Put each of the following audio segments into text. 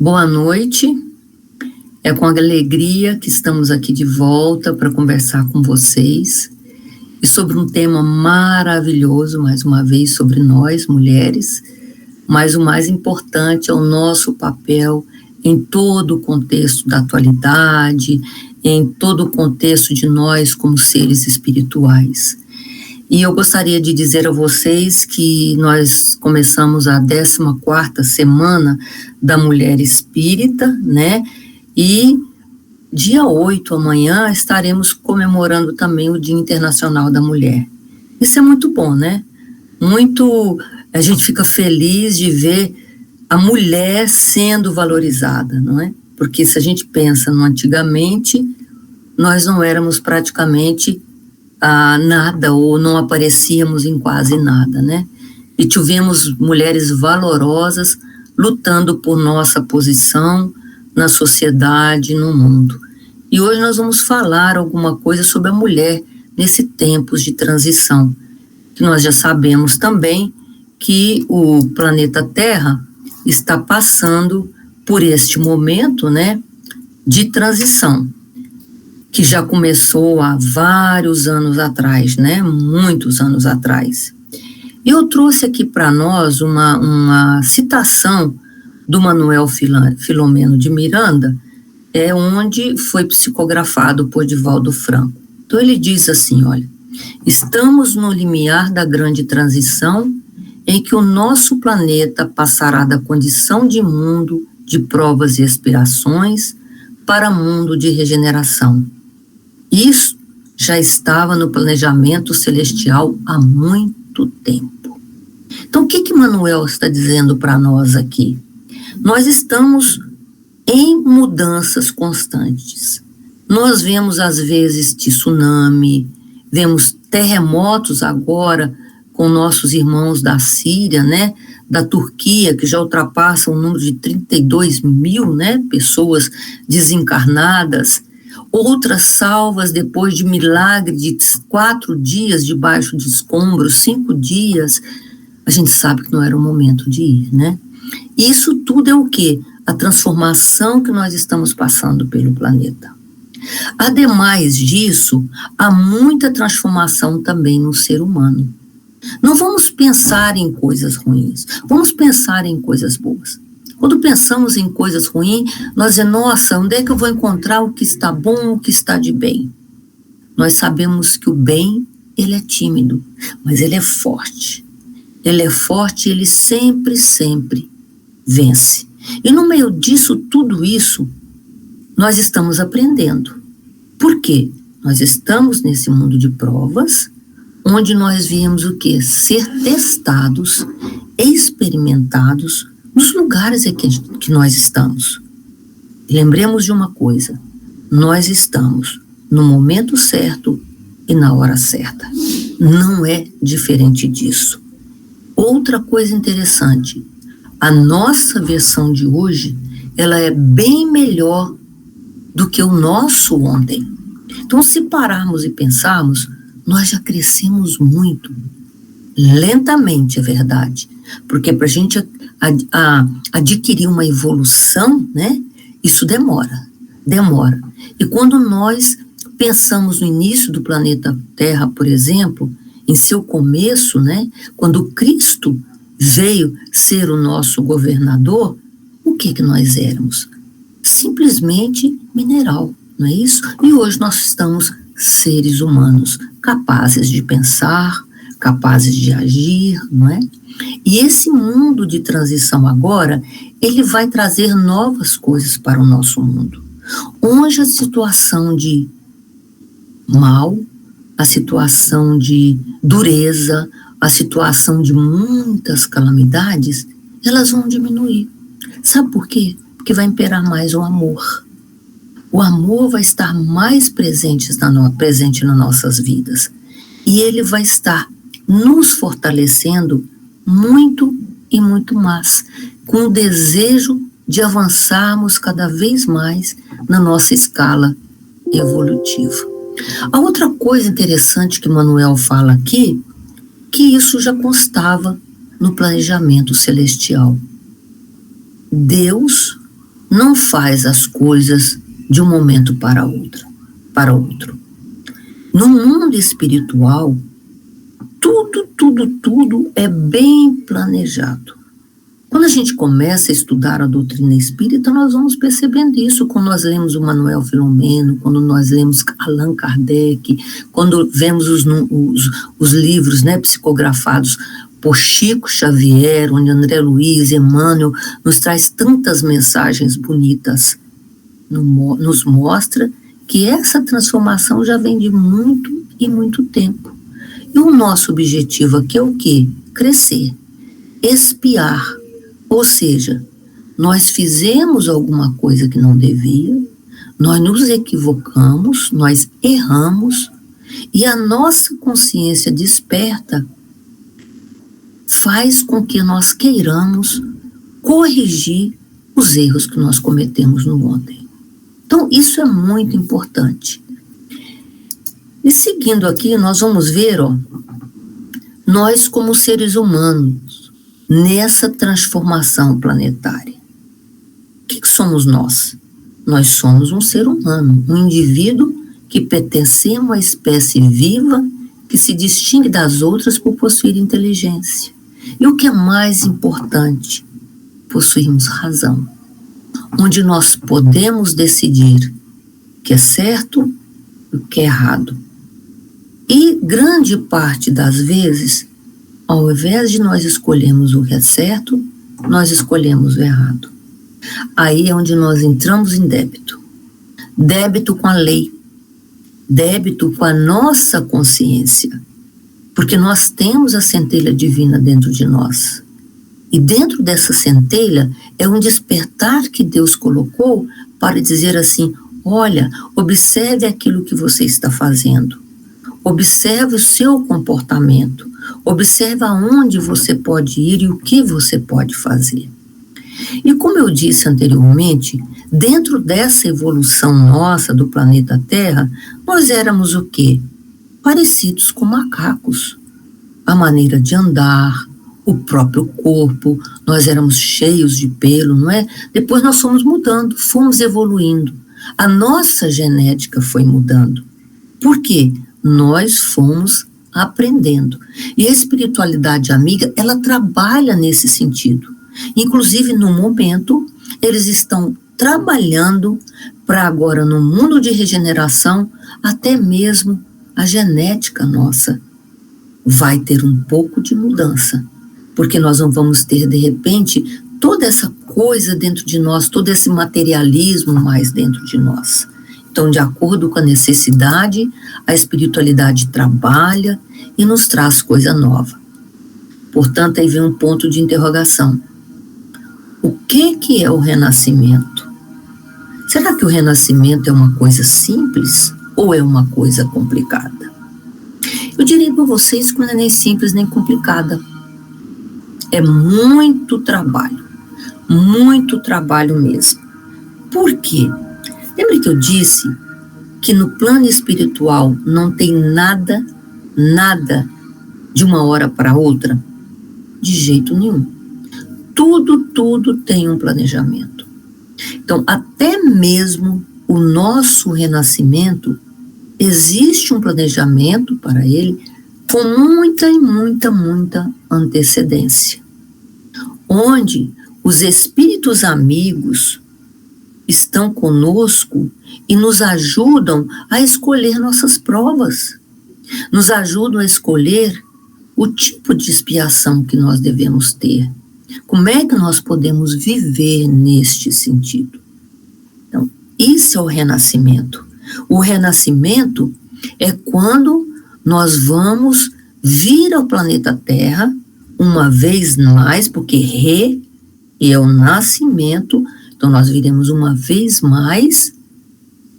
Boa noite, é com alegria que estamos aqui de volta para conversar com vocês e sobre um tema maravilhoso, mais uma vez, sobre nós, mulheres, mas o mais importante é o nosso papel em todo o contexto da atualidade, em todo o contexto de nós como seres espirituais. E eu gostaria de dizer a vocês que nós começamos a 14ª semana da Mulher Espírita, né? E dia 8, amanhã, estaremos comemorando também o Dia Internacional da Mulher. Isso é muito bom, né? A gente fica feliz de ver a mulher sendo valorizada, não é? Porque se a gente pensa no antigamente, nós não éramos praticamente nada, ou não aparecíamos em quase nada, né? E tivemos mulheres valorosas lutando por nossa posição na sociedade, no mundo. E hoje nós vamos falar alguma coisa sobre a mulher nesse tempos de transição, que nós já sabemos também que o planeta Terra está passando por este momento, né, de transição, que já começou há vários anos atrás, né? Muitos anos atrás. Eu trouxe aqui para nós uma citação do Manuel Filomeno de Miranda, onde foi psicografado por Divaldo Franco. Então ele diz assim, olha, estamos no limiar da grande transição em que o nosso planeta passará da condição de mundo de provas e expiações para mundo de regeneração. Isso já estava no planejamento celestial há muito tempo. Então, o que Manuel está dizendo para nós aqui? Nós estamos em mudanças constantes. Nós vemos, às vezes, tsunami, vemos terremotos agora com nossos irmãos da Síria, né, da Turquia, que já ultrapassam o número de 32 mil, né, pessoas desencarnadas. Outras salvas depois de milagre de 4 dias debaixo de escombros, 5 dias, a gente sabe que não era o momento de ir, né? Isso tudo é o quê? A transformação que nós estamos passando pelo planeta. Ademais disso, há muita transformação também no ser humano. Não vamos pensar em coisas ruins, vamos pensar em coisas boas. Quando pensamos em coisas ruins, nós dizemos, nossa, onde é que eu vou encontrar o que está bom, o que está de bem? Nós sabemos que o bem, ele é tímido, mas ele é forte. Ele é forte e ele sempre, sempre vence. E no meio disso, tudo isso, nós estamos aprendendo. Por quê? Nós estamos nesse mundo de provas, onde nós viemos o quê? Ser testados, experimentados, nos lugares que nós estamos. Lembremos de uma coisa, nós estamos no momento certo e na hora certa. Não é diferente disso. Outra coisa interessante, a nossa versão de hoje, ela é bem melhor do que o nosso ontem. Então, se pararmos e pensarmos, nós já crescemos muito. Lentamente, é verdade, porque para a gente adquirir uma evolução, né, isso demora. E quando nós pensamos no início do planeta Terra, por exemplo, em seu começo, né, quando Cristo veio ser o nosso governador, o que nós éramos? Simplesmente mineral, não é isso? E hoje nós estamos seres humanos, capazes de pensar, capazes de agir, não é? E esse mundo de transição agora, ele vai trazer novas coisas para o nosso mundo. Onde a situação de mal, a situação de dureza, a situação de muitas calamidades, elas vão diminuir. Sabe por quê? Porque vai imperar mais o amor. O amor vai estar mais presente nas nossas vidas. E ele vai estar nos fortalecendo muito e muito mais, com o desejo de avançarmos cada vez mais na nossa escala evolutiva. A outra coisa interessante que Manuel fala aqui, que isso já constava no planejamento celestial. Deus não faz as coisas de um momento para outro. No mundo espiritual, tudo é bem planejado. Quando a gente começa a estudar a doutrina espírita, nós vamos percebendo isso quando nós lemos o Manuel Filomeno, quando nós lemos Allan Kardec, quando vemos os livros, né, psicografados por Chico Xavier, onde André Luiz, Emmanuel nos traz tantas mensagens bonitas, nos mostra que essa transformação já vem de muito e muito tempo. E o nosso objetivo aqui é o quê? Crescer, expiar. Ou seja, nós fizemos alguma coisa que não devia, nós nos equivocamos, nós erramos, e a nossa consciência desperta faz com que nós queiramos corrigir os erros que nós cometemos no ontem. Então, isso é muito importante. E seguindo aqui, nós vamos ver, nós como seres humanos, nessa transformação planetária. O que somos nós? Nós somos um ser humano, um indivíduo que pertencemos à espécie viva que se distingue das outras por possuir inteligência. E o que é mais importante, possuímos razão, onde nós podemos decidir o que é certo e o que é errado. E grande parte das vezes, ao invés de nós escolhermos o que é certo, nós escolhemos o errado. Aí é onde nós entramos em débito. Débito com a lei, débito com a nossa consciência, porque nós temos a centelha divina dentro de nós. E dentro dessa centelha é um despertar que Deus colocou para dizer assim, olha, observe aquilo que você está fazendo, observe o seu comportamento, observe aonde você pode ir e o que você pode fazer. E como eu disse anteriormente, dentro dessa evolução nossa do planeta Terra, nós éramos o quê? Parecidos com macacos. A maneira de andar, o próprio corpo, nós éramos cheios de pelo, não é? Depois nós fomos mudando, fomos evoluindo. A nossa genética foi mudando. Por quê? Nós fomos aprendendo. E a espiritualidade amiga, ela trabalha nesse sentido. Inclusive, no momento, eles estão trabalhando para agora, no mundo de regeneração, até mesmo a genética nossa vai ter um pouco de mudança, porque nós não vamos ter, de repente, toda essa coisa dentro de nós, todo esse materialismo mais dentro de nós. Então, de acordo com a necessidade, a espiritualidade trabalha e nos traz coisa nova. Portanto, aí vem um ponto de interrogação. O que é o renascimento? Será que o renascimento é uma coisa simples ou é uma coisa complicada? Eu diria para vocês que não é nem simples nem complicada. É muito trabalho mesmo. Por quê? Lembra que eu disse que no plano espiritual não tem nada de uma hora para outra? De jeito nenhum. Tudo tem um planejamento. Então, até mesmo o nosso renascimento, existe um planejamento para ele com muita antecedência. Onde os espíritos amigos estão conosco e nos ajudam a escolher nossas provas. Nos ajudam a escolher o tipo de expiação que nós devemos ter. Como é que nós podemos viver neste sentido? Então, isso é o renascimento. O renascimento é quando nós vamos vir ao planeta Terra uma vez mais, porque é o nascimento, então nós viremos uma vez mais,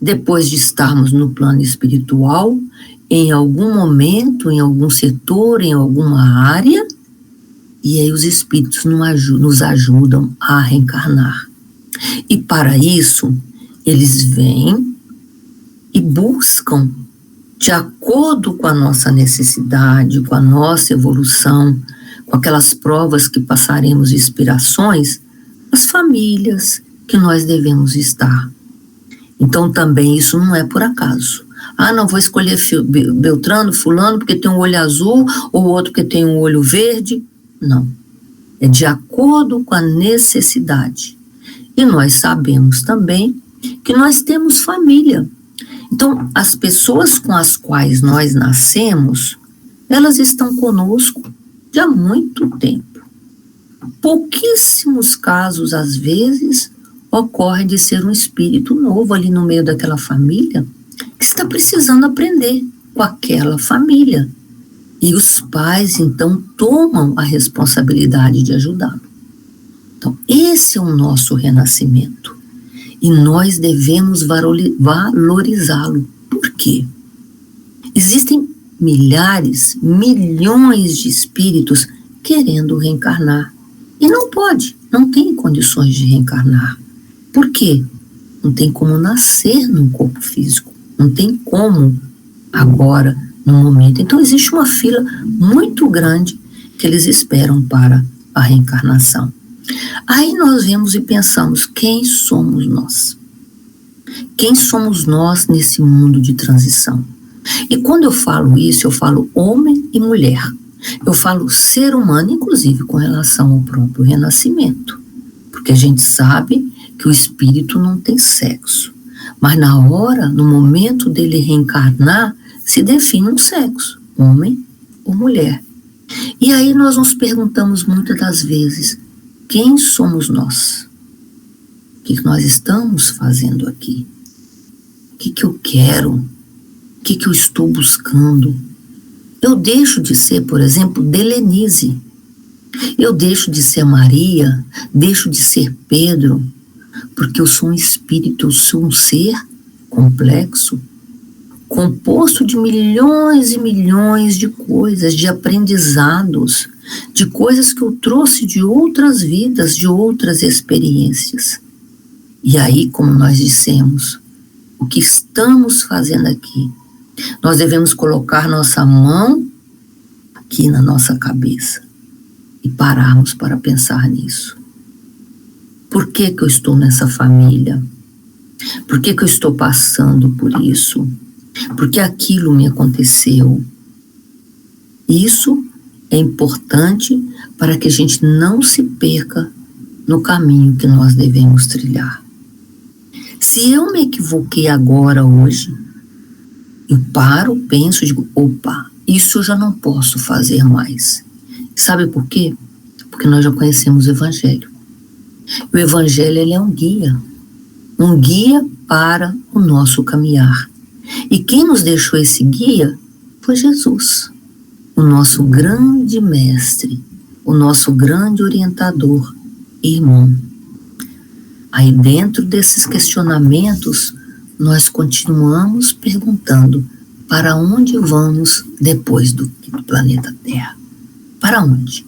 depois de estarmos no plano espiritual, em algum momento, em algum setor, em alguma área, e aí os espíritos nos ajudam a reencarnar. E para isso, eles vêm e buscam, de acordo com a nossa necessidade, com a nossa evolução, com aquelas provas que passaremos, inspirações, as famílias que nós devemos estar. Então também isso não é por acaso. Não vou escolher Beltrano, fulano, porque tem um olho azul, ou outro porque tem um olho verde. Não. É de acordo com a necessidade. E nós sabemos também que nós temos família. Então, as pessoas com as quais nós nascemos, elas estão conosco de há muito tempo. Pouquíssimos casos, às vezes, ocorre de ser um espírito novo ali no meio daquela família que está precisando aprender com aquela família. E os pais, então, tomam a responsabilidade de ajudá-lo. Então, esse é o nosso renascimento. E nós devemos valorizá-lo. Por quê? Existem milhares, milhões de espíritos querendo reencarnar. E não pode, não tem condições de reencarnar. Por quê? Não tem como nascer num corpo físico. Não tem como agora, no momento. Então existe uma fila muito grande que eles esperam para a reencarnação. Aí nós vemos e pensamos, quem somos nós? Quem somos nós nesse mundo de transição? E quando eu falo isso, eu falo homem e mulher. Eu falo ser humano, inclusive com relação ao próprio renascimento. Porque a gente sabe que o espírito não tem sexo. Mas na hora, no momento dele reencarnar, se define um sexo, homem ou mulher. E aí nós nos perguntamos muitas das vezes, quem somos nós? O que nós estamos fazendo aqui? O que eu quero? O que eu estou buscando? Eu deixo de ser, por exemplo, Delenise. Eu deixo de ser Maria, deixo de ser Pedro, porque eu sou um espírito, eu sou um ser complexo, composto de milhões e milhões de coisas, de aprendizados, de coisas que eu trouxe de outras vidas, de outras experiências. E aí, como nós dissemos, o que estamos fazendo aqui? Nós devemos colocar nossa mão aqui na nossa cabeça e pararmos para pensar nisso. Por que eu estou nessa família? Por que eu estou passando por isso? Por que aquilo me aconteceu? Isso é importante para que a gente não se perca no caminho que nós devemos trilhar. Se eu me equivoquei agora, hoje, eu paro, penso e digo, opa, isso eu já não posso fazer mais. Sabe por quê? Porque nós já conhecemos o Evangelho. O Evangelho, ele é um guia para o nosso caminhar. E quem nos deixou esse guia foi Jesus, o nosso grande mestre, o nosso grande orientador e irmão. Aí dentro desses questionamentos, nós continuamos perguntando para onde vamos depois do planeta Terra? Para onde?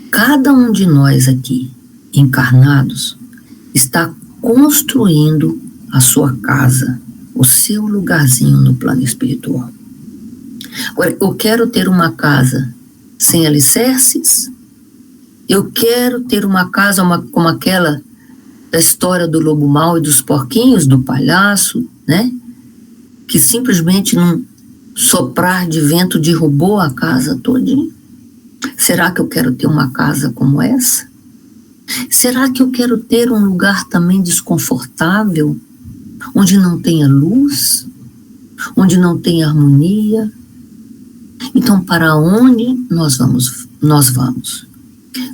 Cada um de nós aqui, encarnados, está construindo a sua casa, o seu lugarzinho no plano espiritual. Agora, eu quero ter uma casa sem alicerces, eu quero ter uma casa como aquela da história do lobo mau e dos porquinhos, do palhaço, né? Que simplesmente num soprar de vento derrubou a casa todinha. Será que eu quero ter uma casa como essa? Será que eu quero ter um lugar também desconfortável, onde não tenha luz, onde não tenha harmonia? Então, para onde nós vamos?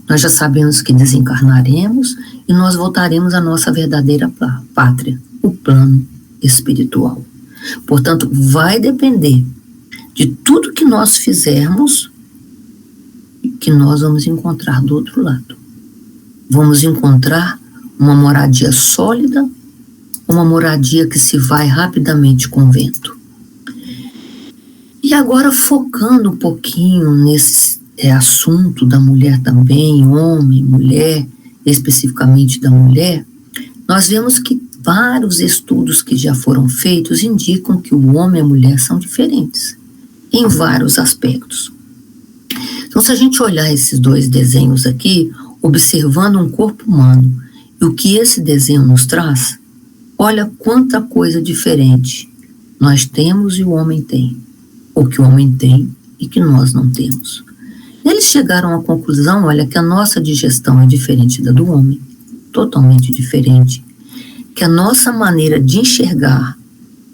Nós já sabemos que desencarnaremos e nós voltaremos à nossa verdadeira pátria, o plano espiritual. Portanto, vai depender de tudo que nós fizermos que nós vamos encontrar do outro lado. Vamos encontrar uma moradia sólida, uma moradia que se vai rapidamente com o vento. E agora, focando um pouquinho nesse assunto da mulher também, homem, mulher, especificamente da mulher, nós vemos que vários estudos que já foram feitos indicam que o homem e a mulher são diferentes em vários aspectos. Então, se a gente olhar esses dois desenhos aqui, observando um corpo humano E o que esse desenho nos traz? Olha quanta coisa diferente nós temos e o homem tem, ou que o homem tem e que nós não temos. Eles chegaram à conclusão, olha, que a nossa digestão é diferente da do homem, totalmente diferente, que a nossa maneira de enxergar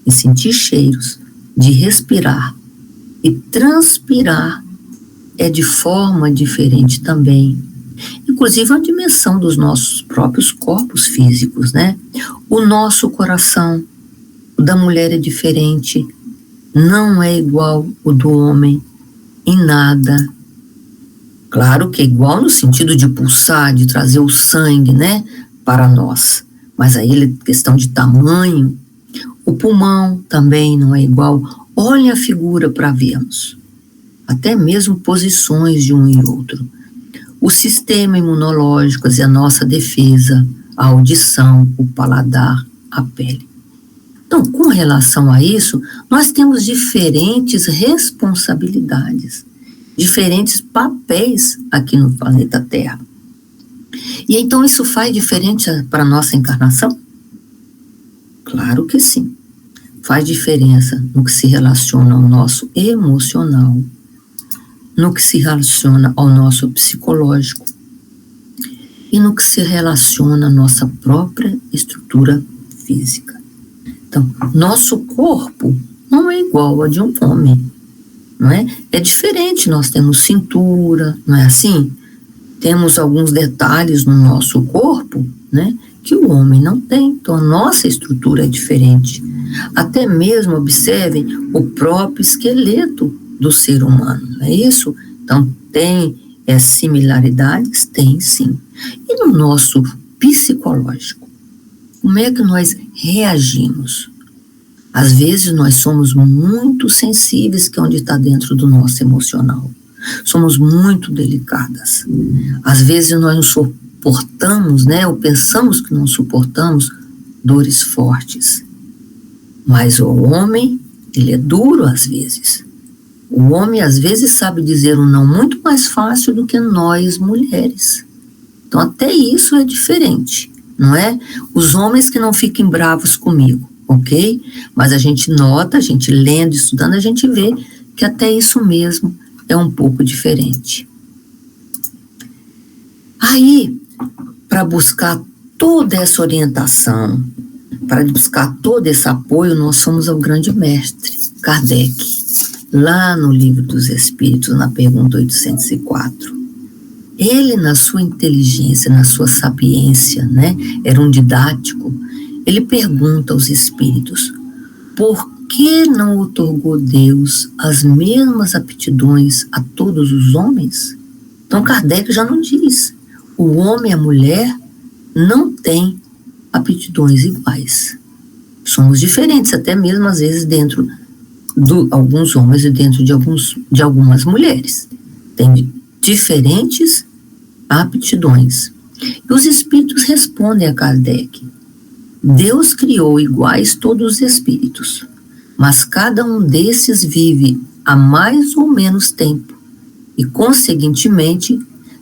e sentir cheiros, de respirar e transpirar é de forma diferente também. Inclusive a dimensão dos nossos próprios corpos físicos, né? O nosso coração, o da mulher é diferente, não é igual o do homem em nada. Claro que é igual no sentido de pulsar, de trazer o sangue, né, para nós. Mas aí é questão de tamanho. O pulmão também não é igual. Olhem a figura para vermos. Até mesmo posições de um e outro. O sistema imunológico e a nossa defesa, a audição, o paladar, a pele. Então, com relação a isso, nós temos diferentes responsabilidades, diferentes papéis aqui no planeta Terra. E então isso faz diferença para a nossa encarnação? Claro que sim. Faz diferença no que se relaciona ao nosso emocional, no que se relaciona ao nosso psicológico e no que se relaciona à nossa própria estrutura física. Então, nosso corpo não é igual ao de um homem, não é? É diferente, nós temos cintura, não é assim? Temos alguns detalhes no nosso corpo, né, que o homem não tem, então a nossa estrutura é diferente. Até mesmo, observem, o próprio esqueleto do ser humano, não é isso? Então, tem similaridades? Tem, sim. E no nosso psicológico, como é que nós reagimos? Às vezes nós somos muito sensíveis, que é onde está dentro do nosso emocional. Somos muito delicadas. Às vezes nós não suportamos, né, ou pensamos que não suportamos dores fortes. Mas o homem, ele é duro às vezes. O homem às vezes sabe dizer um não muito mais fácil do que nós mulheres. Então até isso é diferente, não é? Os homens que não fiquem bravos comigo, ok? Mas a gente nota, a gente lendo, estudando, a gente vê que até isso mesmo é um pouco diferente. Aí, para buscar toda essa orientação, para buscar todo esse apoio, nós fomos ao grande mestre, Kardec, lá no Livro dos Espíritos, na pergunta 804. Ele, na sua inteligência, na sua sapiência, né, era um didático, ele pergunta aos espíritos, por que não otorgou Deus as mesmas aptidões a todos os homens? Então Kardec já não diz, o homem e a mulher não têm aptidões iguais. Somos diferentes, até mesmo às vezes dentro de alguns homens e dentro de algumas mulheres. Tem diferentes aptidões. E os espíritos respondem a Kardec, Deus criou iguais todos os espíritos, mas cada um desses vive há mais ou menos tempo e, conseguintemente,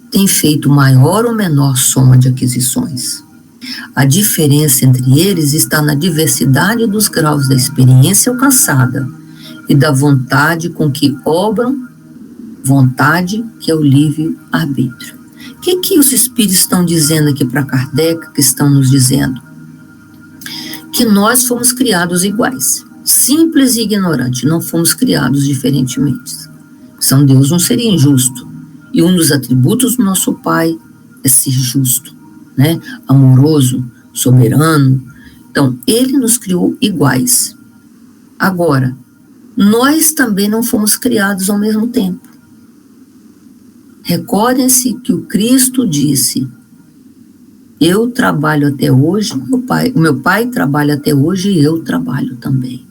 tem feito maior ou menor soma de aquisições. A diferença entre eles está na diversidade dos graus da experiência alcançada e da vontade com que obram, vontade que é o livre-arbítrio. O que os espíritos estão dizendo aqui para Kardec, que estão nos dizendo? Que nós fomos criados iguais, simples e ignorante, não fomos criados diferentemente. Senão Deus não seria injusto. E um dos atributos do nosso Pai é ser justo, né? Amoroso, soberano. Então, Ele nos criou iguais. Agora, nós também não fomos criados ao mesmo tempo. Recordem-se que o Cristo disse, eu trabalho até hoje, o meu pai trabalha até hoje e eu trabalho também.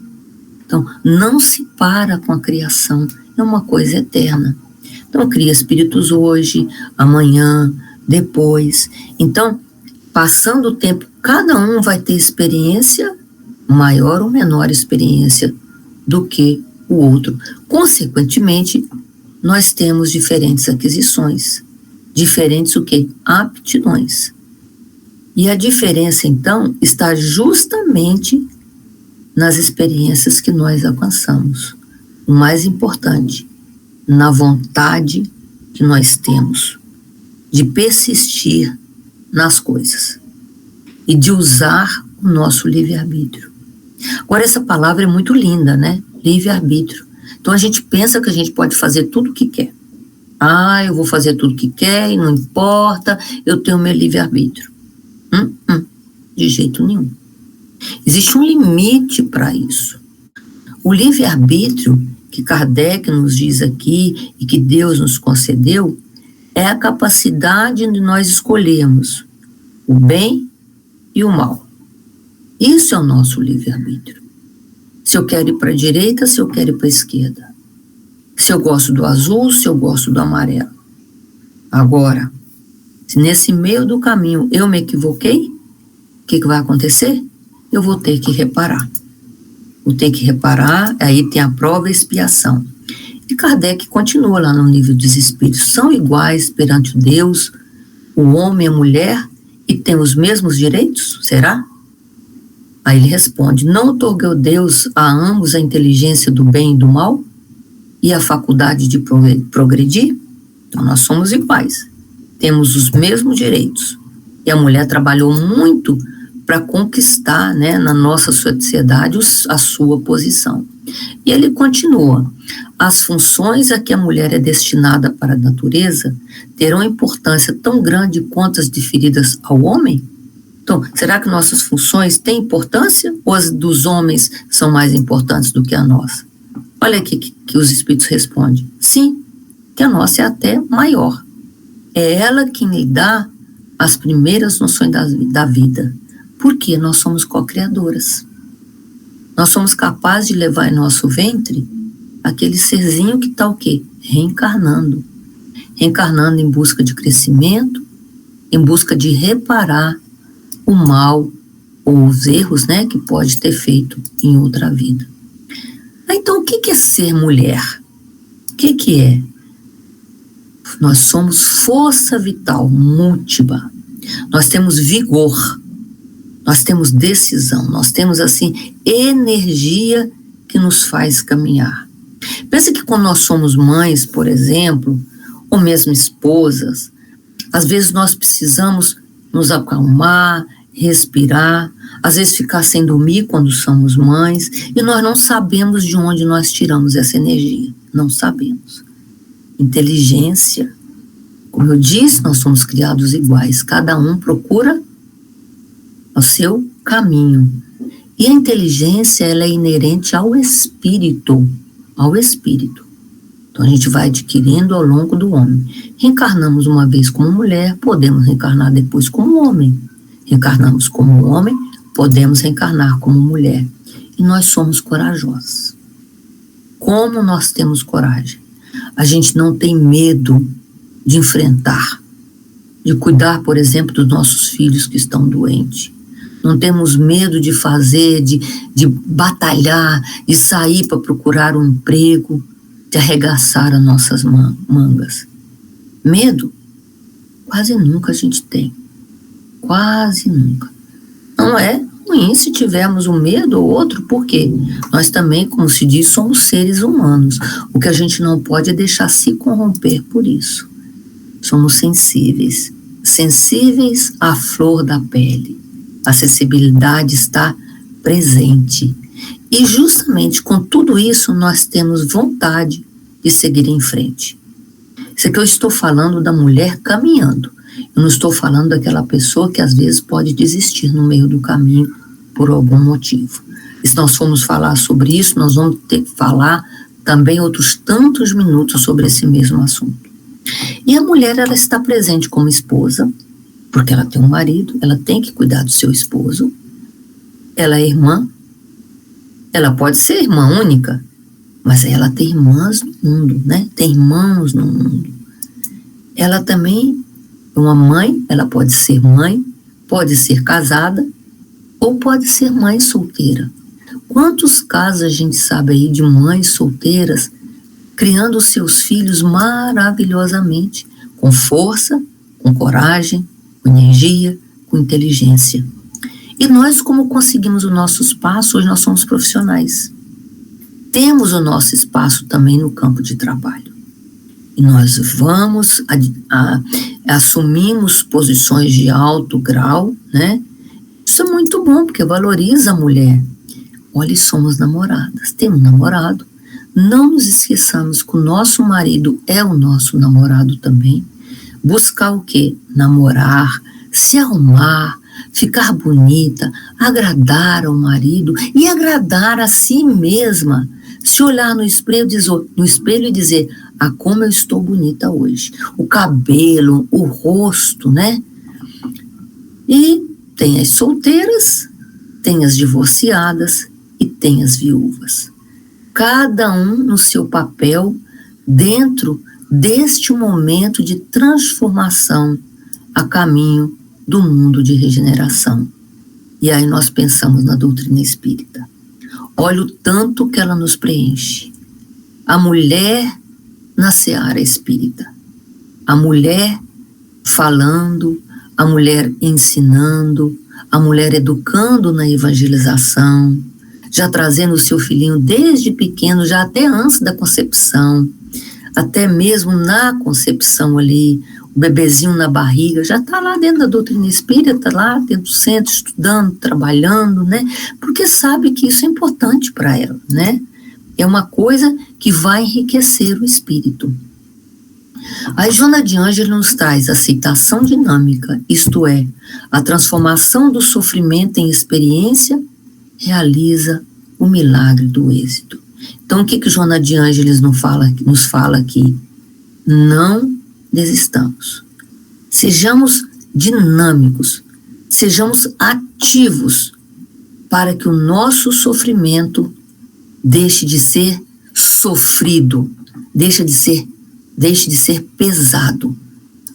Então, não se para com a criação, é uma coisa eterna. Então, cria espíritos hoje, amanhã, depois. Então, passando o tempo, cada um vai ter experiência, maior ou menor experiência do que o outro. Consequentemente, nós temos diferentes aquisições. Diferentes o quê? Aptidões. E a diferença, então, está justamente nas experiências que nós alcançamos. O mais importante, na vontade que nós temos de persistir nas coisas e de usar o nosso livre-arbítrio. Agora, essa palavra é muito linda, né? Livre-arbítrio. Então, a gente pensa que a gente pode fazer tudo o que quer. Eu vou fazer tudo o que quer e não importa, eu tenho meu livre-arbítrio. De jeito nenhum. Existe um limite para isso. O livre-arbítrio que Kardec nos diz aqui e que Deus nos concedeu é a capacidade de nós escolhermos o bem e o mal. Isso é o nosso livre-arbítrio. Se eu quero ir para a direita, se eu quero ir para a esquerda. Se eu gosto do azul, se eu gosto do amarelo. Agora, se nesse meio do caminho eu me equivoquei, o que vai acontecer? Eu vou ter que reparar. Vou ter que reparar, aí tem a prova e a expiação. E Kardec continua lá no livro dos Espíritos. São iguais perante Deus, o homem e a mulher, e têm os mesmos direitos? Será? Aí ele responde, não otorgou Deus a ambos a inteligência do bem e do mal? E a faculdade de progredir? Então nós somos iguais. Temos os mesmos direitos. E a mulher trabalhou muito para conquistar, né, na nossa sociedade a sua posição. E ele continua, as funções a que a mulher é destinada para a natureza terão importância tão grande quanto as deferidas ao homem? Então, será que nossas funções têm importância ou as dos homens são mais importantes do que a nossa? Olha aqui que os Espíritos respondem, sim, que a nossa é até maior. É ela quem lhe dá as primeiras noções da vida. Porque nós somos co-criadoras. Nós somos capazes de levar em nosso ventre aquele serzinho que está o quê? Reencarnando. Reencarnando em busca de crescimento, em busca de reparar o mal ou os erros, né, que pode ter feito em outra vida. Então, o que é ser mulher? O que é? Nós somos força vital, múltipla. Nós temos vigor. Nós temos decisão, nós temos, assim, energia que nos faz caminhar. Pensa que quando nós somos mães, por exemplo, ou mesmo esposas, às vezes nós precisamos nos acalmar, respirar, às vezes ficar sem dormir quando somos mães, e nós não sabemos de onde nós tiramos essa energia, não sabemos. Inteligência, como eu disse, nós somos criados iguais, cada um procura ao seu caminho. E a inteligência, ela é inerente ao espírito, Então a gente vai adquirindo ao longo do homem. Reencarnamos uma vez como mulher, podemos reencarnar depois como homem. Reencarnamos como homem, podemos reencarnar como mulher. E nós somos corajosos. Como nós temos coragem? A gente não tem medo de enfrentar, de cuidar, por exemplo, dos nossos filhos que estão doentes. Não temos medo de fazer, de batalhar, de sair para procurar um emprego, de arregaçar as nossas mangas. Medo? Quase nunca a gente tem. Quase nunca. Não é ruim se tivermos um medo ou outro, porque nós também, como se diz, somos seres humanos. O que a gente não pode é deixar se corromper por isso. Somos sensíveis. Sensíveis à flor da pele. A sensibilidade está presente. E justamente com tudo isso nós temos vontade de seguir em frente. Isso aqui eu estou falando da mulher caminhando. Eu não estou falando daquela pessoa que às vezes pode desistir no meio do caminho por algum motivo. E se nós formos falar sobre isso, nós vamos ter que falar também outros tantos minutos sobre esse mesmo assunto. E a mulher, ela está presente como esposa, porque ela tem um marido, ela tem que cuidar do seu esposo, ela é irmã, ela pode ser irmã única, mas ela tem irmãs no mundo, né? Tem irmãos no mundo. Ela também é uma mãe, ela pode ser mãe, pode ser casada, ou pode ser mãe solteira. Quantos casos a gente sabe aí de mães solteiras criando seus filhos maravilhosamente, com força, com coragem, com energia, com com inteligência. E nós, como conseguimos o nosso espaço, hoje nós somos profissionais. Temos o nosso espaço também no campo de trabalho. E nós vamos, assumimos posições de alto grau, né? Isso é muito bom, porque valoriza a mulher. Olha, somos namoradas, temos um namorado. Não nos esqueçamos que o nosso marido é o nosso namorado também. Buscar o quê? Namorar, se arrumar, ficar bonita, agradar ao marido e agradar a si mesma. Se olhar no espelho e dizer, como eu estou bonita hoje. O cabelo, o rosto, né? E tem as solteiras, tem as divorciadas e tem as viúvas. Cada um no seu papel dentro deste momento de transformação a caminho do mundo de regeneração. E aí nós pensamos na doutrina espírita. Olha o tanto que ela nos preenche. A mulher na seara espírita. A mulher falando, a mulher ensinando, a mulher educando na evangelização, já trazendo o seu filhinho desde pequeno, já até antes da concepção, até mesmo na concepção ali, o bebezinho na barriga, já está lá dentro da doutrina espírita, lá dentro do centro, estudando, trabalhando, né? Porque sabe que isso é importante para ela, né? É uma coisa que vai enriquecer o espírito. A Joana de Ângeles nos traz aceitação dinâmica, isto é, a transformação do sofrimento em experiência, realiza o milagre do êxito. Então, o que Joana de Ângeles nos fala aqui? Não desistamos. Sejamos dinâmicos, sejamos ativos para que o nosso sofrimento deixe de ser sofrido, deixe de ser pesado.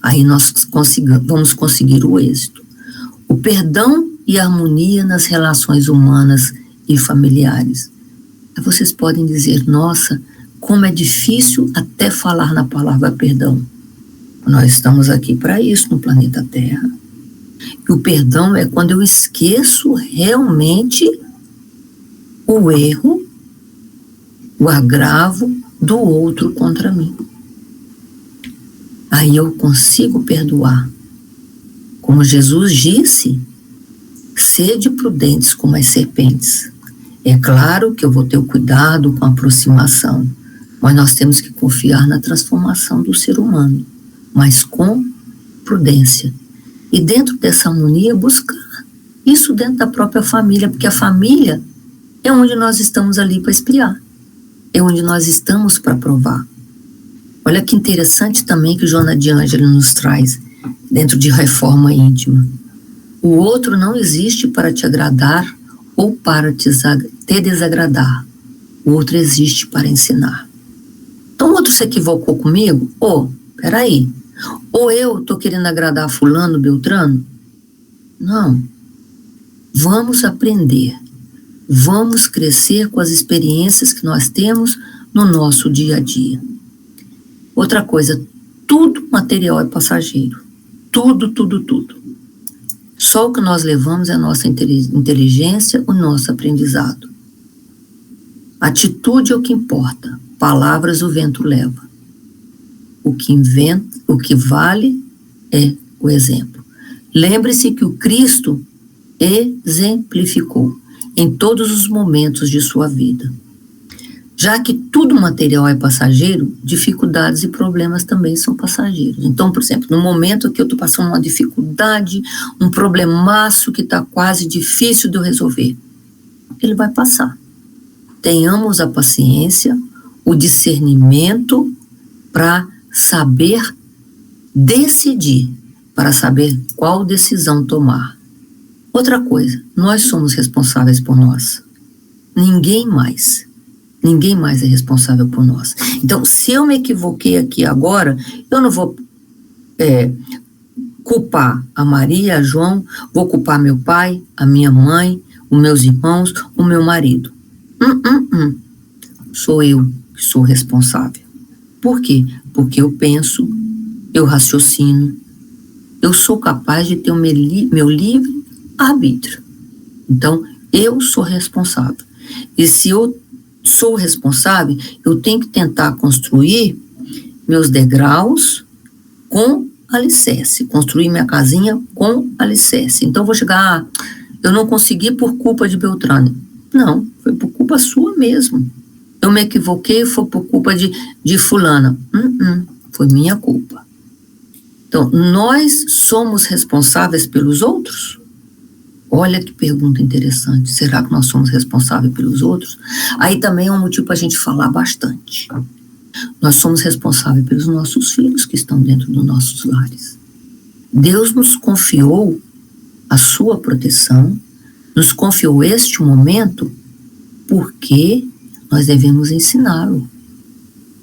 Aí nós vamos conseguir o êxito. O perdão e a harmonia nas relações humanas e familiares. Aí vocês podem dizer, nossa, como é difícil até falar na palavra perdão. Nós estamos aqui para isso no planeta Terra. E o perdão é quando eu esqueço realmente o erro, o agravo do outro contra mim. Aí eu consigo perdoar. Como Jesus disse, sede prudentes como as serpentes. É claro que eu vou ter o cuidado com a aproximação, mas nós temos que confiar na transformação do ser humano, mas com prudência. E dentro dessa harmonia, buscar isso dentro da própria família, porque a família é onde nós estamos ali para espiar, é onde nós estamos para provar. Olha que interessante também que Joana de Ângeles nos traz, dentro de Reforma Íntima. O outro não existe para te agradar ou para te desagradar. O outro existe para ensinar. Então o outro se equivocou comigo? Peraí. Ou eu estou querendo agradar fulano, beltrano? Não. Vamos aprender. Vamos crescer com as experiências que nós temos no nosso dia a dia. Outra coisa, tudo material é passageiro. Tudo. Só o que nós levamos é a nossa inteligência, o nosso aprendizado. Atitude é o que importa. Palavras o vento leva. O que vale é o exemplo. Lembre-se que o Cristo exemplificou em todos os momentos de sua vida. Já que tudo material é passageiro, dificuldades e problemas também são passageiros. Então, por exemplo, no momento que eu estou passando uma dificuldade, um problemaço que está quase difícil de eu resolver, ele vai passar. Tenhamos a paciência, o discernimento para saber decidir, para saber qual decisão tomar. Outra coisa, nós somos responsáveis por nós. Ninguém mais é responsável por nós. Então, se eu me equivoquei aqui agora, eu não vou culpar a Maria, a João, vou culpar meu pai, a minha mãe, os meus irmãos, o meu marido. Sou eu que sou responsável. Por quê? Porque eu penso, eu raciocino, eu sou capaz de ter o meu livre arbítrio. Então, eu sou responsável. E se eu sou responsável, eu tenho que tentar construir meus degraus com alicerce, construir minha casinha com alicerce. Então, vou chegar, eu não consegui por culpa de Beltrano. Não, foi por culpa sua mesmo. Eu me equivoquei, foi por culpa de fulana. Foi minha culpa. Então, nós somos responsáveis pelos outros? Olha que pergunta interessante. Será que nós somos responsáveis pelos outros? Aí também é um motivo para a gente falar bastante. Nós somos responsáveis pelos nossos filhos que estão dentro dos nossos lares. Deus nos confiou a sua proteção, nos confiou este momento porque nós devemos ensiná-lo.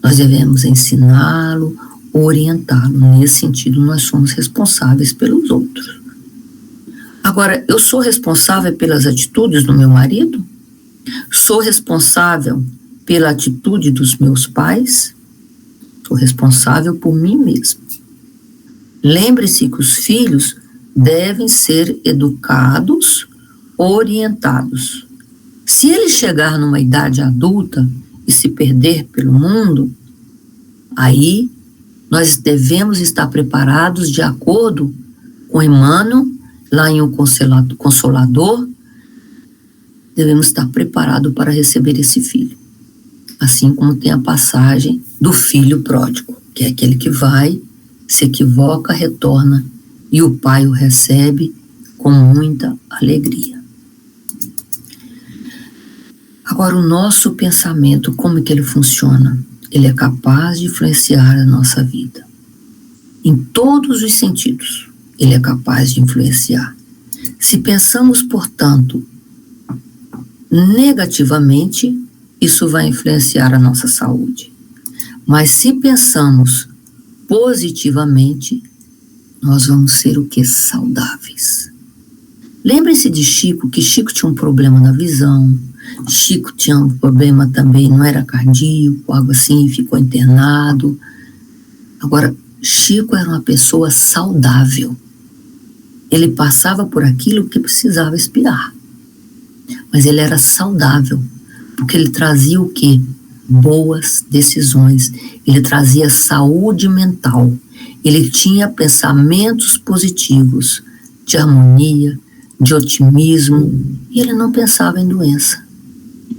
Nós devemos ensiná-lo, orientá-lo. Nesse sentido, nós somos responsáveis pelos outros. Agora, eu sou responsável pelas atitudes do meu marido? Sou responsável pela atitude dos meus pais? Sou responsável por mim mesmo. Lembre-se que os filhos devem ser educados, orientados. Se ele chegar numa idade adulta e se perder pelo mundo, aí nós devemos estar preparados de acordo com Emmanuel, lá em O Consolador, devemos estar preparados para receber esse filho. Assim como tem a passagem do filho pródigo, que é aquele que vai, se equivoca, retorna, e o pai o recebe com muita alegria. Agora, o nosso pensamento, como é que ele funciona? Ele é capaz de influenciar a nossa vida. Em todos os sentidos, ele é capaz de influenciar. Se pensamos, portanto, negativamente, isso vai influenciar a nossa saúde. Mas se pensamos positivamente, nós vamos ser o quê? Saudáveis. Lembre-se de Chico, que Chico tinha um problema na visão, Chico tinha um problema também, não era cardíaco, algo assim, ficou internado. Agora, Chico era uma pessoa saudável. Ele passava por aquilo que precisava expiar. Mas ele era saudável, porque ele trazia o quê? Boas decisões. Ele trazia saúde mental. Ele tinha pensamentos positivos, de harmonia, de otimismo, e ele não pensava em doença.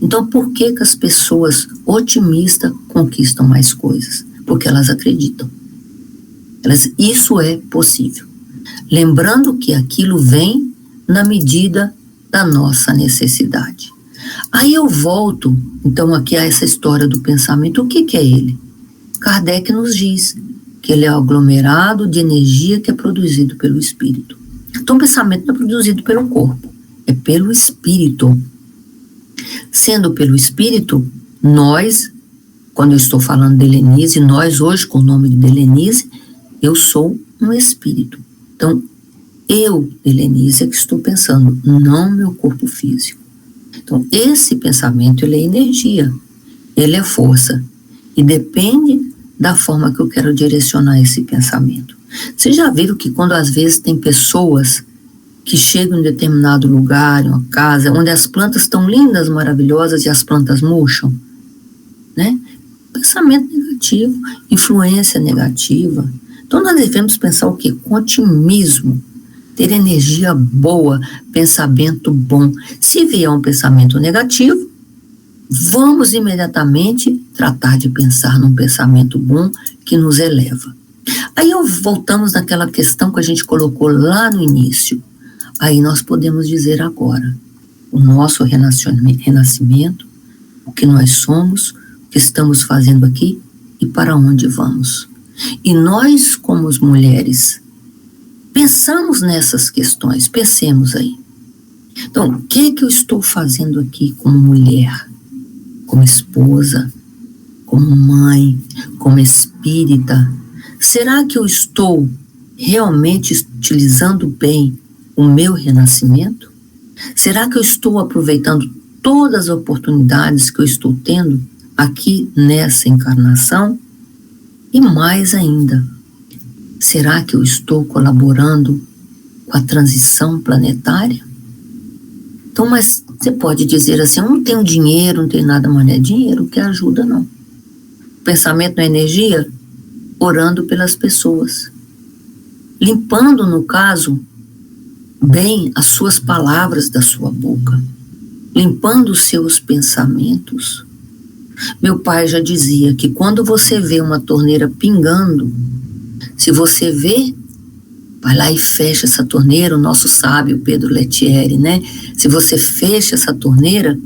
Então, por que as pessoas otimistas conquistam mais coisas? Porque elas acreditam. Isso é possível. Lembrando que aquilo vem na medida da nossa necessidade. Aí eu volto, então, aqui a essa história do pensamento. O que é ele? Kardec nos diz que ele é o aglomerado de energia que é produzido pelo espírito. Então, o pensamento não é produzido pelo corpo, é pelo espírito. Sendo pelo espírito, nós, quando eu estou falando de Helenise, nós hoje, com o nome de Helenise, eu sou um espírito. Então, eu, Helenise, é que estou pensando, não meu corpo físico. Então, esse pensamento, ele é energia, ele é força, e depende da forma que eu quero direcionar esse pensamento. Vocês já viram que quando às vezes tem pessoas que chegam em determinado lugar, em uma casa, onde as plantas estão lindas, maravilhosas, e as plantas murcham, né? Pensamento negativo, influência negativa. Então, nós devemos pensar o quê? Com otimismo, ter energia boa, pensamento bom. Se vier um pensamento negativo, vamos imediatamente tratar de pensar num pensamento bom que nos eleva. Aí voltamos naquela questão que a gente colocou lá no início. Aí nós podemos dizer agora, o nosso renascimento, o que nós somos, o que estamos fazendo aqui e para onde vamos. E nós, como mulheres, pensamos nessas questões, pensemos aí. Então, o que eu estou fazendo aqui como mulher, como esposa, como mãe, como espírita? Será que eu estou realmente utilizando bem o meu renascimento? Será que eu estou aproveitando todas as oportunidades que eu estou tendo aqui nessa encarnação? E mais ainda, Será que eu estou colaborando com a transição planetária? Então, mas você pode dizer assim, eu não tenho dinheiro, não tenho nada, mas não é dinheiro que ajuda, não. Pensamento na energia, orando pelas pessoas. Limpando, no caso, bem as suas palavras da sua boca. Limpando os seus pensamentos. Meu pai já dizia que quando você vê uma torneira pingando, se você vê, vai lá e fecha essa torneira, o nosso sábio Pedro Lettieri, né? Se você fecha essa torneira,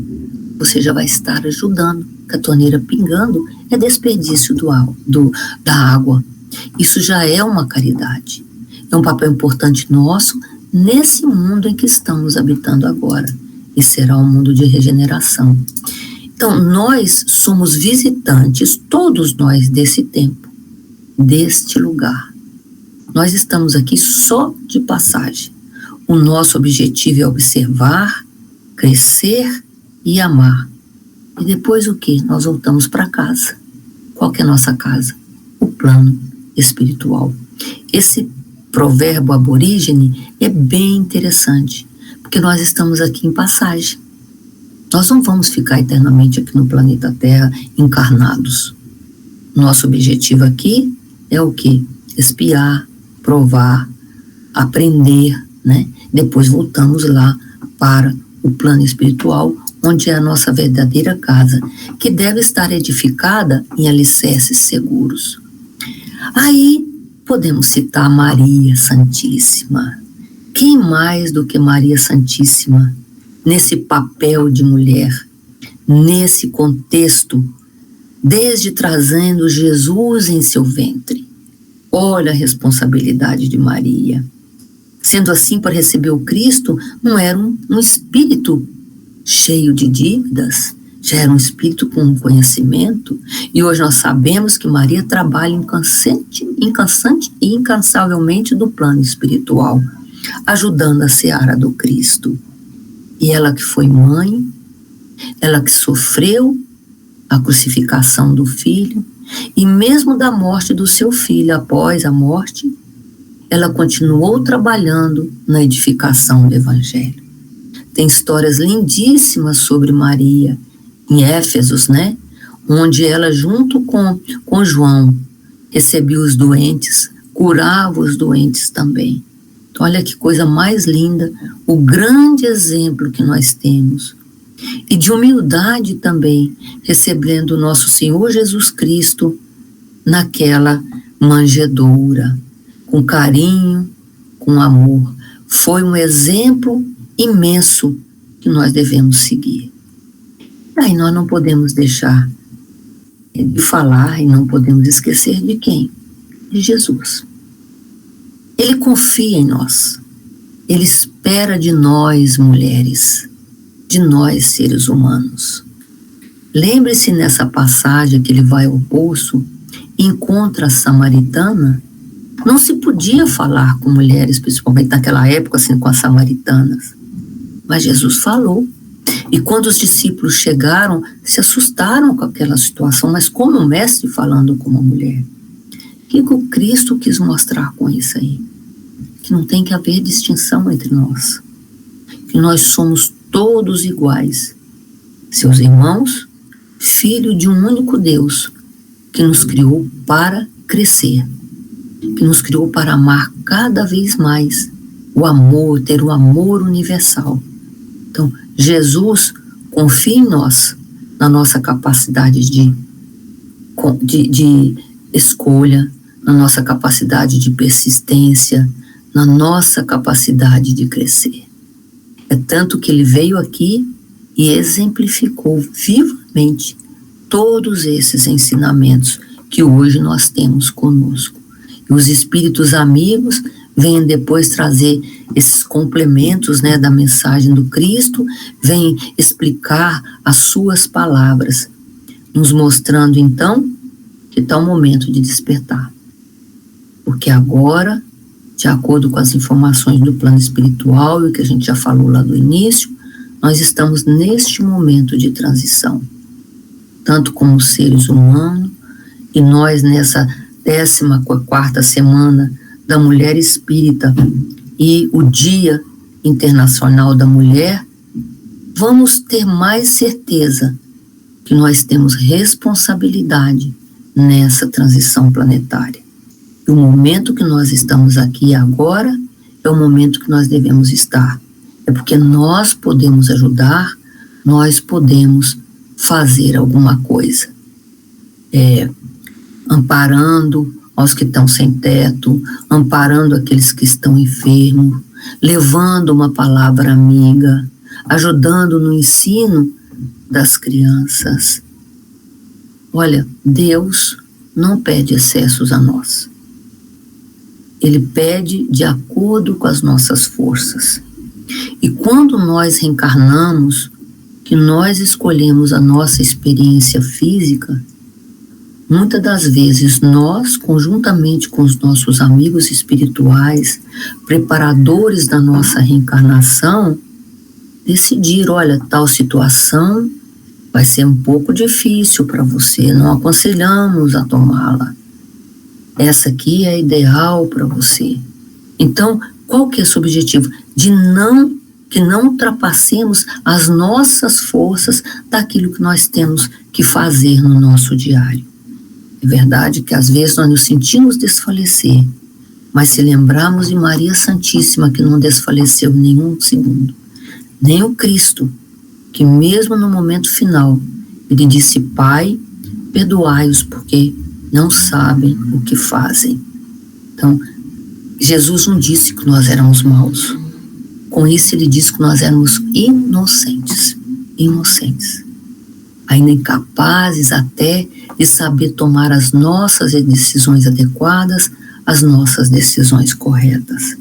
você já vai estar ajudando, porque a torneira pingando é desperdício da água. Isso já é uma caridade. É um papel importante nosso nesse mundo em que estamos habitando agora. E será um mundo de regeneração. Então, nós somos visitantes, todos nós, desse tempo, deste lugar. Nós estamos aqui só de passagem. O nosso objetivo é observar, crescer e amar. E depois o quê? Nós voltamos para casa. Qual que é a nossa casa? O plano espiritual. Esse provérbio aborígene é bem interessante, porque nós estamos aqui em passagem. Nós não vamos ficar eternamente aqui no planeta Terra encarnados. Nosso objetivo aqui é o quê? Espiar, provar, aprender, né? Depois voltamos lá para o plano espiritual, onde é a nossa verdadeira casa, que deve estar edificada em alicerces seguros. Aí podemos citar Maria Santíssima. Quem mais do que Maria Santíssima nesse papel de mulher, nesse contexto, desde trazendo Jesus em seu ventre? Olha a responsabilidade de Maria. Sendo assim, para receber o Cristo, não era um espírito cheio de dívidas, já era um espírito com conhecimento, e hoje nós sabemos que Maria trabalha incansante e incansavelmente do plano espiritual, ajudando a seara do Cristo. E ela que foi mãe, ela que sofreu a crucificação do filho, e mesmo da morte do seu filho, após a morte, ela continuou trabalhando na edificação do Evangelho. Tem histórias lindíssimas sobre Maria, em Éfesos, né? Onde ela, junto com João, recebia os doentes, curava os doentes também. Então, olha que coisa mais linda, o grande exemplo que nós temos. E de humildade também, recebendo o nosso Senhor Jesus Cristo naquela manjedoura, com carinho, com amor. Foi um exemplo imenso que nós devemos seguir. Aí nós não podemos deixar de falar e não podemos esquecer de quem? De Jesus. Ele confia em nós. Ele espera de nós, mulheres, de nós, seres humanos. Lembre-se nessa passagem que ele vai ao poço e encontra a samaritana. Não se podia falar com mulheres, principalmente naquela época, assim, com as samaritanas. Mas Jesus falou. E quando os discípulos chegaram, se assustaram com aquela situação. Mas como o mestre falando com uma mulher? O que o Cristo quis mostrar com isso aí? Que não tem que haver distinção entre nós. Que nós somos todos iguais. Seus irmãos, filho de um único Deus, que nos criou para crescer. Que nos criou para amar cada vez mais o amor, ter o amor universal. Então, Jesus confia em nós, na nossa capacidade de escolha, na nossa capacidade de persistência, na nossa capacidade de crescer. É tanto que ele veio aqui e exemplificou vivamente todos esses ensinamentos que hoje nós temos conosco. E os espíritos amigos vêm depois trazer esses complementos, né, da mensagem do Cristo, vêm explicar as suas palavras, nos mostrando então que está o momento de despertar. Porque agora, de acordo com as informações do plano espiritual e o que a gente já falou lá do início, nós estamos neste momento de transição, tanto como seres humanos, e nós nessa 14ª semana da Mulher Espírita e o Dia Internacional da Mulher, vamos ter mais certeza que nós temos responsabilidade nessa transição planetária. E o momento que nós estamos aqui agora é o momento que nós devemos estar. É porque nós podemos ajudar, nós podemos fazer alguma coisa. Amparando aos que estão sem teto, amparando aqueles que estão enfermos, levando uma palavra amiga, ajudando no ensino das crianças. Olha, Deus não pede excessos a nós. Ele pede de acordo com as nossas forças. E quando nós reencarnamos, que nós escolhemos a nossa experiência física, muitas das vezes nós, conjuntamente com os nossos amigos espirituais, preparadores da nossa reencarnação, decidir, olha, tal situação vai ser um pouco difícil para você, não aconselhamos a tomá-la. Essa aqui é ideal para você. Então, qual que é esse objetivo? Que não ultrapassemos as nossas forças daquilo que nós temos que fazer no nosso diário. É verdade que às vezes nós nos sentimos desfalecer, mas se lembrarmos de Maria Santíssima, que não desfaleceu nenhum segundo, nem o Cristo, que mesmo no momento final, ele disse: Pai, perdoai-os porque não sabem o que fazem. Então, Jesus não disse que nós éramos maus. Com isso, ele disse que nós éramos inocentes, ainda incapazes até de saber tomar as nossas decisões adequadas, as nossas decisões corretas.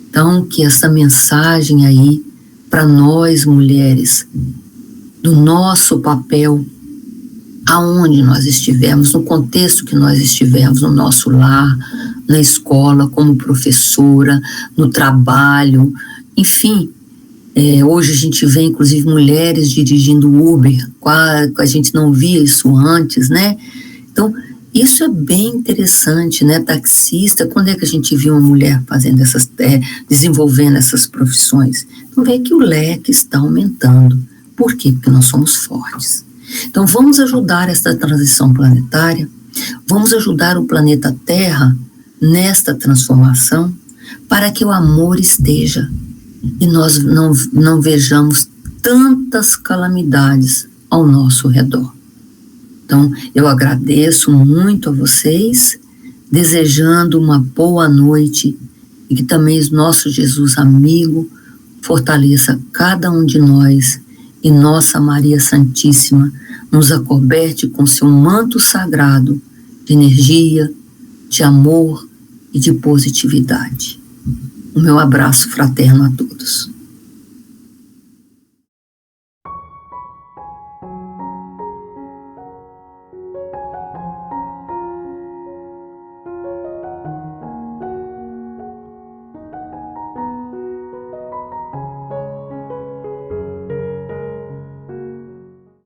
Então, que essa mensagem aí, para nós mulheres, do nosso papel, aonde nós estivermos, no contexto que nós estivermos, no nosso lar, na escola, como professora, no trabalho, enfim. Hoje a gente vê, inclusive, mulheres dirigindo Uber, a gente não via isso antes, né? Então, isso é bem interessante, né? Taxista, quando é que a gente viu uma mulher fazendo desenvolvendo essas profissões? Então, vê que o leque está aumentando. Por quê? Porque nós somos fortes. Então, vamos ajudar esta transição planetária, vamos ajudar o planeta Terra nesta transformação, para que o amor esteja e nós não vejamos tantas calamidades ao nosso redor. Então, eu agradeço muito a vocês, desejando uma boa noite e que também o nosso Jesus amigo fortaleça cada um de nós e nossa Maria Santíssima nos acoberte com seu manto sagrado de energia, de amor e de positividade. O meu abraço fraterno a todos.